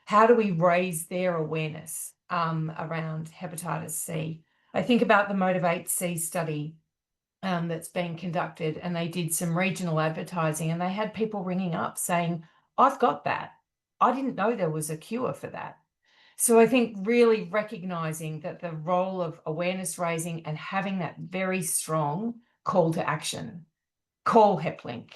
How do we raise their awareness around hepatitis C? I think about the Motivate C study that's been conducted, and they did some regional advertising, and they had people ringing up saying, I've got that. I didn't know there was a cure for that. So I think really recognizing that the role of awareness raising and having that very strong call to action, call HepLink,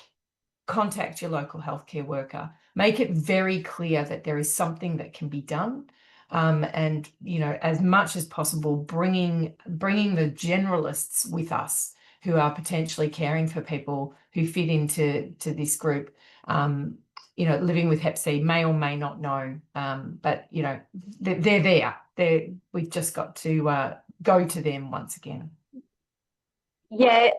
contact your local healthcare worker, make it very clear that there is something that can be done. And, you know, as much as possible, bringing the generalists with us who are potentially caring for people who fit into this group. You know, living with Hep C may or may not know, but, you know, they're there. We've just got to go to them once again. Yeah,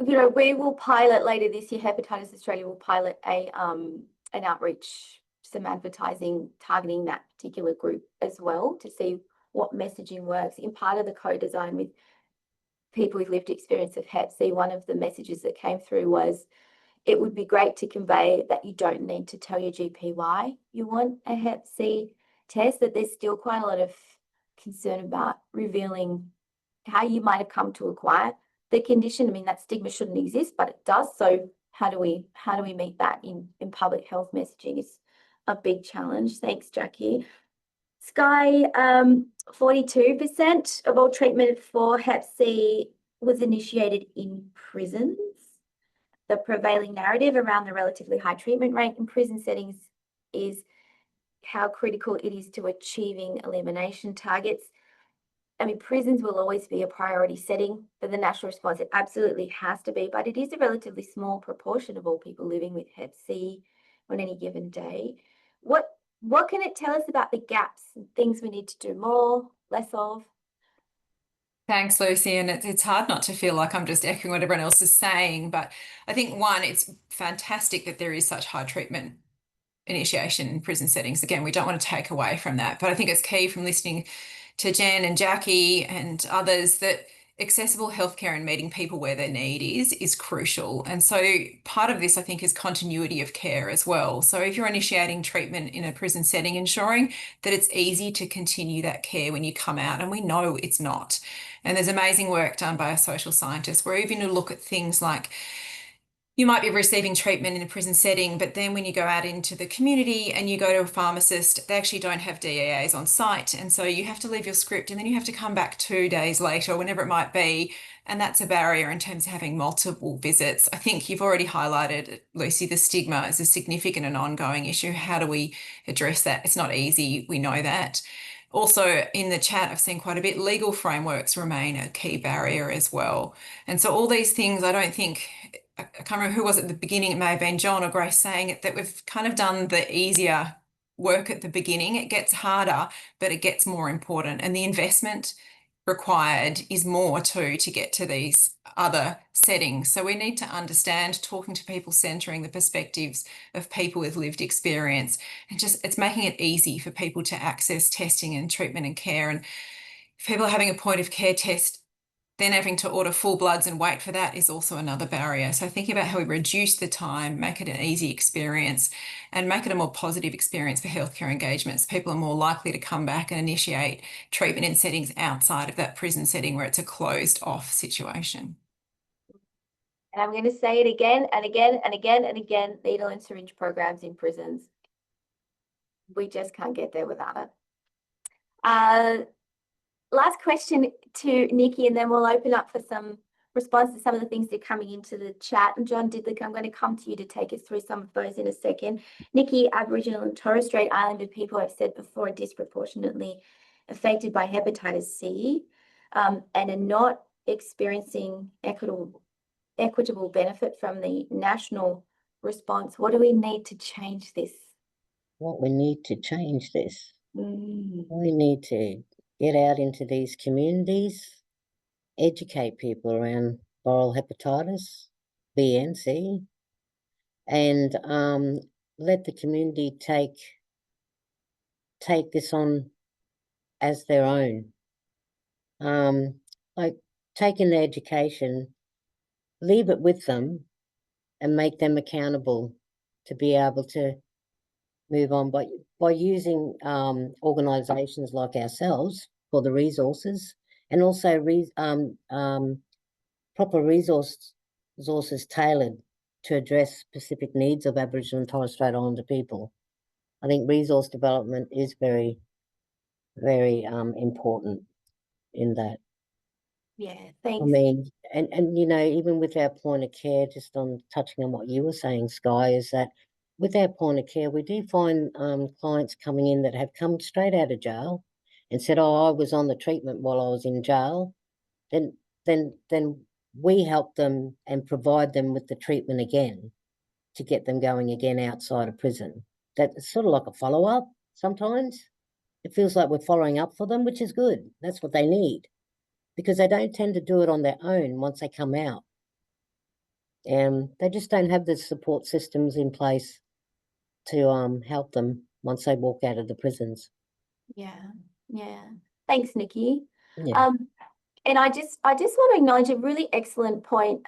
you know, we will pilot later this year. Hepatitis Australia will pilot an outreach, some advertising targeting that particular group as well to see what messaging works. In part of the co-design with people with lived experience of Hep C, one of the messages that came through was it would be great to convey that you don't need to tell your GP why you want a Hep C test, that there's still quite a lot of concern about revealing how you might have come to acquire the condition. I mean, that stigma shouldn't exist, but it does. So how do we meet that in public health messaging is a big challenge. Thanks, Jackie. Sky, 42% of all treatment for Hep C was initiated in prisons. The prevailing narrative around the relatively high treatment rate in prison settings is how critical it is to achieving elimination targets. I mean, prisons will always be a priority setting for the national response. It absolutely has to be, but it is a relatively small proportion of all people living with Hep C on any given day. What can it tell us about the gaps and things we need to do more, less of? Thanks, Lucy. And it's hard not to feel like I'm just echoing what everyone else is saying. But I think, one, it's fantastic that there is such high treatment initiation in prison settings. Again, we don't want to take away from that. But I think it's key from listening to Jen and Jackie and others that accessible healthcare and meeting people where their need is crucial. And so part of this, I think, is continuity of care as well. So if you're initiating treatment in a prison setting, ensuring that it's easy to continue that care when you come out, and we know it's not. And there's amazing work done by a social scientist where even to look at things like you might be receiving treatment in a prison setting, but then when you go out into the community and you go to a pharmacist, they actually don't have DEAs on site. And so you have to leave your script and then you have to come back 2 days later, or whenever it might be. And that's a barrier in terms of having multiple visits. I think you've already highlighted, Lucy, the stigma is a significant and ongoing issue. How do we address that? It's not easy. We know that. Also, in the chat, I've seen quite a bit, legal frameworks remain a key barrier as well. And so all these things, I don't think, I can't remember who was at the beginning, it may have been John or Grace saying it, that we've kind of done the easier work at the beginning. It gets harder, but it gets more important. And the investment required is more too to get to these other settings. So we need to understand, talking to people, centering the perspectives of people with lived experience, and just it's making it easy for people to access testing and treatment and care. And if people are having a point of care test, then having to order full bloods and wait for that is also another barrier. So thinking about how we reduce the time, make it an easy experience, and make it a more positive experience for healthcare engagements. People are more likely to come back and initiate treatment in settings outside of that prison setting where it's a closed off situation. And I'm going to say it again and again and again and again, needle and syringe programs in prisons. We just can't get there without it. Last question to Nikki, and then we'll open up for some response to some of the things that are coming into the chat. And John Didlick, I'm going to come to you to take us through some of those in a second. Nikki, Aboriginal and Torres Strait Islander people, I've said before, are disproportionately affected by hepatitis C and are not experiencing equitable benefit from the national response. What do we need to change this? What we need to change this? We need to get out into these communities, educate people around viral hepatitis, B and C, and let the community take take this on as their own. Like taking their education, leave it with them and make them accountable to be able to move on by using organisations like ourselves for the resources, and also proper resources tailored to address specific needs of Aboriginal and Torres Strait Islander people. I think resource development is very, very important in that. Yeah, I thanks. mean, and you know, even with our point of care, just on touching on what you were saying, Sky, is that with our point of care, we do find clients coming in that have come straight out of jail and said, "Oh, I was on the treatment while I was in jail." Then we help them and provide them with the treatment again to get them going again outside of prison. That's sort of like a follow-up sometimes. It feels like we're following up for them, which is good. That's what they need, because they don't tend to do it on their own once they come out. And they just don't have the support systems in place to help them once they walk out of the prisons. Yeah, yeah. Thanks, Nikki. Yeah. And I just want to acknowledge a really excellent point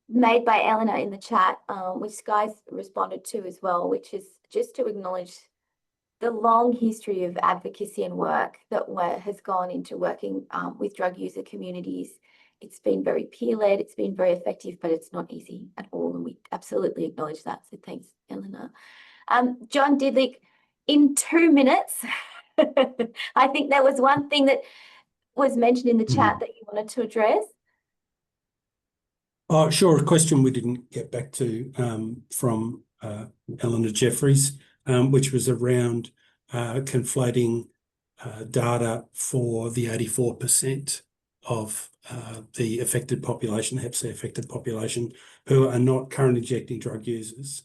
made by Eleanor in the chat, which Sky's responded to as well, which is just to acknowledge the long history of advocacy and work that has gone into working with drug user communities. It's been very peer-led, it's been very effective, but it's not easy at all, and we absolutely acknowledge that. So thanks, Eleanor. John Didlick, in 2 minutes, I think there was one thing that was mentioned in the chat that you wanted to address. Oh, sure. A question we didn't get back to from Eleanor Jeffries, which was around conflating data for the 84% of the affected population, Hep C affected population, who are not currently injecting drug users.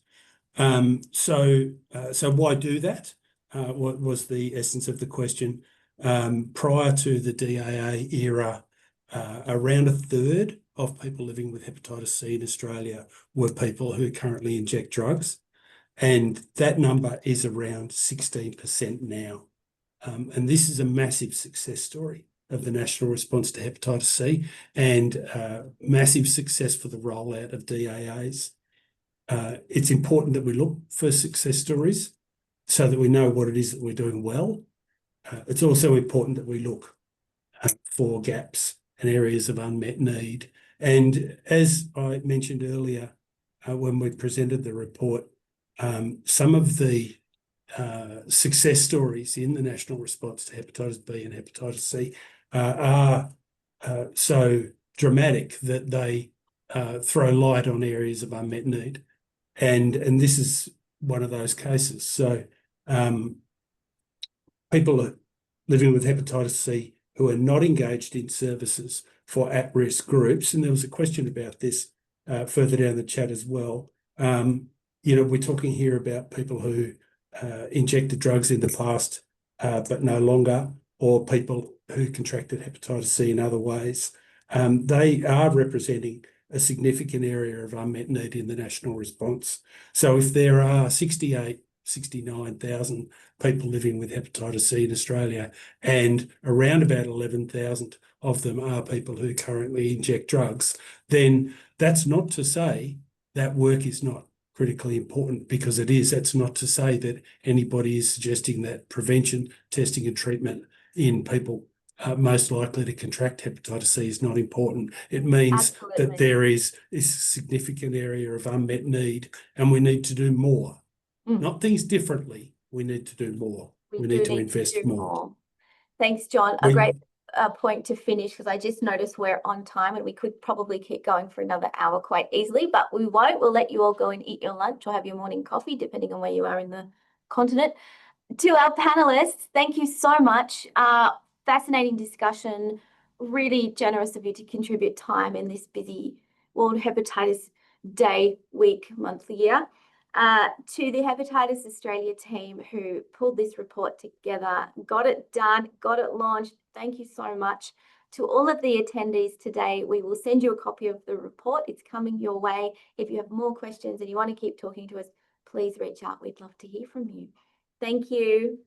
So why do that? What was the essence of the question? Prior to the DAA era, around a third of people living with hepatitis C in Australia were people who currently inject drugs, and that number is around 16% now. And this is a massive success story of the national response to hepatitis C, and massive success for the rollout of DAAs. It's important that we look for success stories so that we know what it is that we're doing well. It's also important that we look for gaps and areas of unmet need. And as I mentioned earlier, when we presented the report, some of the success stories in the national response to hepatitis B and hepatitis C are so dramatic that they throw light on areas of unmet need. And this is one of those cases. So people living with hepatitis C who are not engaged in services for at-risk groups, and there was a question about this further down the chat as well. You know, we're talking here about people who injected drugs in the past but no longer, or people who contracted hepatitis C in other ways. They are representing a significant area of unmet need in the national response. So if there are 69,000 people living with hepatitis C in Australia, and around about 11,000 of them are people who currently inject drugs, then that's not to say that work is not critically important, because it is. That's not to say that anybody is suggesting that prevention, testing and treatment in people most likely to contract hepatitis C is not important. It means that there is a significant area of unmet need, and we need to do more. Not things differently. We need to do more. We need to invest more. Thanks, John. A great point to finish, because I just noticed we're on time and we could probably keep going for another hour quite easily, but we won't. We'll let you all go and eat your lunch or have your morning coffee, depending on where you are in the continent. To our panelists, thank you so much. Fascinating discussion. Really generous of you to contribute time in this busy World Hepatitis Day, week, month, year. To the Hepatitis Australia team who pulled this report together, got it done, got it launched. Thank you so much. To all of the attendees today, we will send you a copy of the report. It's coming your way. If you have more questions and you want to keep talking to us, please reach out. We'd love to hear from you. Thank you.